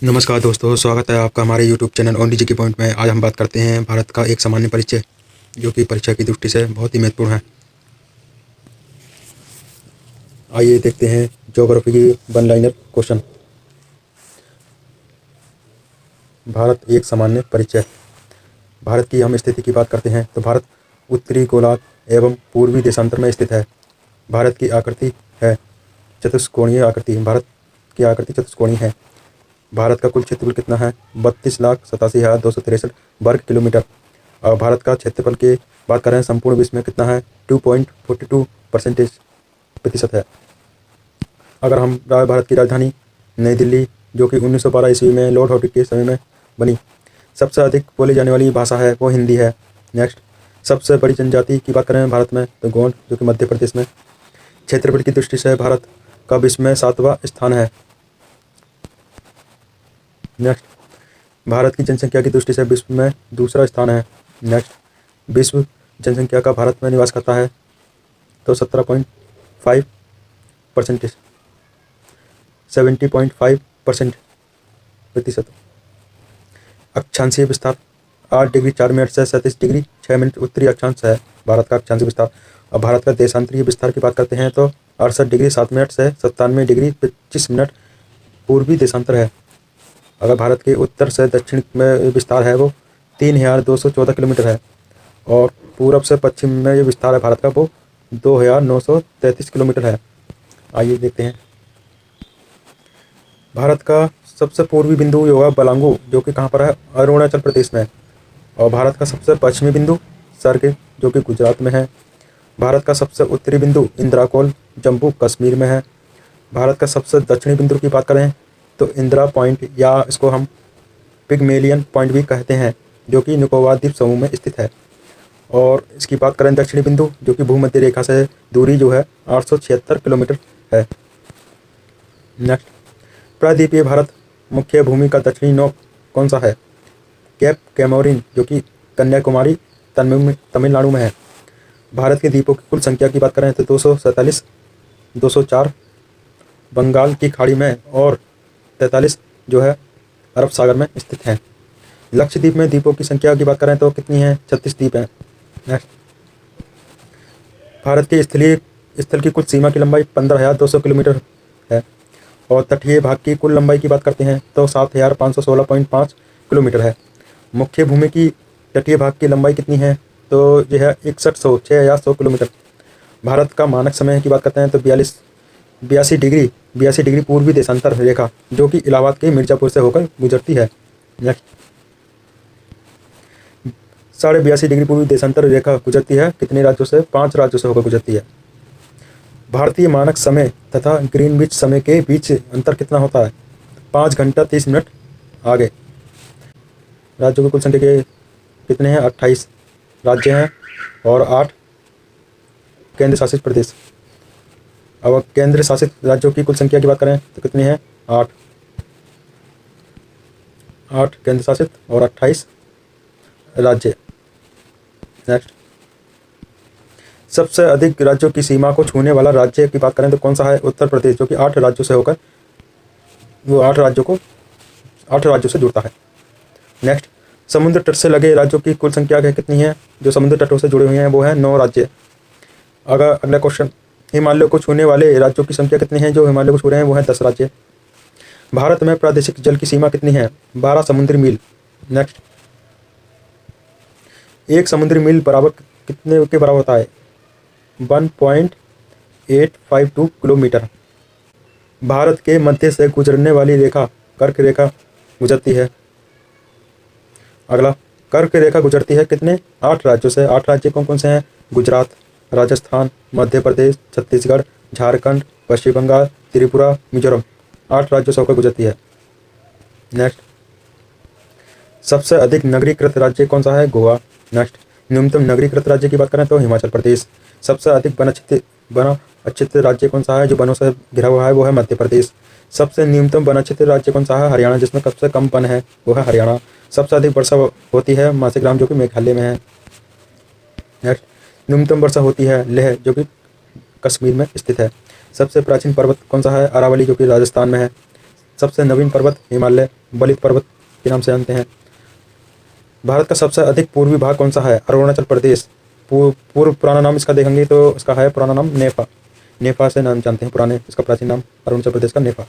नमस्कार दोस्तों, स्वागत है आपका हमारे YouTube चैनल ओनली जी के पॉइंट में। आज हम बात करते हैं भारत का एक सामान्य परिचय, जो कि परीक्षा की दृष्टि से बहुत ही महत्वपूर्ण है। आइए देखते हैं ज्योग्राफी की वन लाइनर क्वेश्चन। भारत एक सामान्य परिचय। भारत की हम स्थिति की बात करते हैं तो भारत उत्तरी गोलार्ध एवं पूर्वी देशांतर में स्थित है। भारत की आकृति है चतुष्कोणीय आकृति। भारत की आकृति चतुष्कोणीय है। भारत का कुल क्षेत्रफल कितना है? 32,87,263 वर्ग किलोमीटर। और भारत का क्षेत्रफल की बात करें संपूर्ण विश्व में कितना है? 2.42% प्रतिशत है। अगर हम भारत की राजधानी नई दिल्ली, जो कि 1912 ईस्वी में लॉर्ड हार्डिंग के समय में बनी, सबसे अधिक बोली जाने वाली भाषा है वो हिंदी है। नेक्स्ट, सबसे बड़ी जनजाति की बात करें भारत में तो गोंड, जो कि मध्य प्रदेश में। क्षेत्रफल की दृष्टि से भारत का विश्व में 7वां स्थान है। नेक्स्ट, भारत की जनसंख्या की दृष्टि से विश्व में दूसरा स्थान है। नेक्स्ट, विश्व जनसंख्या का भारत में निवास करता है तो 17.5%, 70.5% प्रतिशत। अक्षांशीय विस्तार 8 डिग्री 4 मिनट से 37 डिग्री 6 मिनट उत्तरी अक्षांश है भारत का अक्षांशीय विस्तार। और भारत का देशांतरीय विस्तार की बात करते हैं तो 68 डिग्री 7 मिनट से 97 डिग्री 25 मिनट पूर्वी देशांतर है। अगर भारत के उत्तर से दक्षिण में विस्तार है वो 3,214 किलोमीटर है। और पूरब से पश्चिम में जो विस्तार है भारत का वो 2,933 किलोमीटर है। आइए देखते हैं। भारत का सबसे पूर्वी बिंदु होगा बलांगू, जो कि कहाँ पर है? अरुणाचल प्रदेश में। और भारत का सबसे पश्चिमी बिंदु सरगिल, जो कि गुजरात में है। भारत का सबसे उत्तरी बिंदु इंदिराकोल, जम्मू कश्मीर में है। भारत का सबसे दक्षिणी बिंदु की बात करें तो इंदिरा पॉइंट, या इसको हम पिगमेलियन पॉइंट भी कहते हैं, जो कि निकोबार द्वीप समूह में स्थित है। और इसकी बात करें दक्षिणी बिंदु, जो कि भूमध्य रेखा से दूरी जो है 876 किलोमीटर है। नेक्स्ट, प्रायद्वीपीय भारत मुख्य भूमि का दक्षिणी नोक कौन सा है? कैप कैमोरिन, जो कि कन्याकुमारी तमिलनाडु में है। भारत के द्वीपों की कुल संख्या की बात करें तो 247, 204 बंगाल की खाड़ी में और 43 जो है अरब सागर में स्थित हैं। लक्षद्वीप में द्वीपों की संख्या की बात करें तो कितनी है? 36 द्वीप हैं। नेक्स्ट, भारत के स्थल की कुल सीमा की लंबाई 15,200 किलोमीटर है। और तटीय भाग की कुल लंबाई की बात करते हैं तो 7,516.5 किलोमीटर है। मुख्य भूमि की तटीय भाग की लंबाई कितनी है? तो यह है 6100 किलोमीटर। भारत का मानक समय की बात करते हैं तो 82 डिग्री पूर्वी देशांतर रेखा, जो कि इलाहाबाद के मिर्जापुर से होकर गुजरती है। नेक्स्ट, 82.5 डिग्री पूर्वी देशांतर रेखा गुजरती है कितने राज्यों से? 5 राज्यों से होकर गुजरती है। भारतीय मानक समय तथा ग्रीनविच समय के बीच अंतर कितना होता है? 5 घंटा 30 मिनट आगे। राज्यों की कुल संख्या के कितने हैं? 28 राज्य हैं और 8 केंद्र शासित प्रदेश। अब केंद्र शासित राज्यों की कुल संख्या की बात करें तो कितनी है? 8 केंद्र शासित और 28 राज्य। नेक्स्ट, सबसे अधिक राज्यों की सीमा को छूने वाला राज्य की बात करें तो कौन सा है? उत्तर प्रदेश, जो कि 8 राज्यों से होकर वो 8 राज्यों से जुड़ता है। नेक्स्ट, समुद्र तट से लगे राज्यों की कुल संख्या कितनी है? जो समुद्र तटों से जुड़े हुए हैं वो है 9 राज्य। अगर अगला क्वेश्चन, हिमालय को छूने वाले राज्यों की संख्या कितनी है? जो हिमालय को छू रहे हैं वो है 10 राज्य। भारत में प्रादेशिक जल की सीमा कितनी है? 12 समुद्री मील। नेक्स्ट, एक समुद्री मील बराबर कितने के बराबर होता है? 1.852 किलोमीटर। भारत के मध्य से गुजरने वाली रेखा कर्क रेखा गुजरती है। अगला, कर्क रेखा गुजरती है कितने? 8 राज्यों से। 8 राज्य कौन कौन से हैं? गुजरात, राजस्थान, मध्य प्रदेश, छत्तीसगढ़, झारखंड, पश्चिम बंगाल, त्रिपुरा, मिजोरम। 8 राज्यों से होकर गुजरती है। नेक्स्ट, सबसे अधिक नगरीकृत राज्य कौन सा है? गोवा। नेक्स्ट, न्यूनतम नगरीकृत राज्य की बात करें तो हिमाचल प्रदेश। सबसे अधिक वनाच्छित राज्य कौन सा है? जो वनों से घिरा हुआ है वो है मध्य प्रदेश। सबसे न्यूनतम वनाच्छित राज्य कौन सा है? हरियाणा, जिसमें सबसे कम वन है वो है हरियाणा। सबसे अधिक वर्षा होती है मासिक, जो कि मेघालय में है। नेक्स्ट, न्यूनतम वर्षा होती है लेह, जो कि कश्मीर में स्थित है। सबसे प्राचीन पर्वत कौन सा है? अरावली, जो कि राजस्थान में है। सबसे नवीन पर्वत हिमालय, बलित पर्वत के नाम से जानते हैं। भारत का सबसे अधिक पूर्वी भाग कौन सा है? अरुणाचल प्रदेश। पूर्व पुराना नाम इसका देखेंगे तो इसका है पुराना नाम नेपा। नेपा से नाम जानते हैं पुराने, इसका प्राचीन नाम अरुणाचल प्रदेश का नेपा।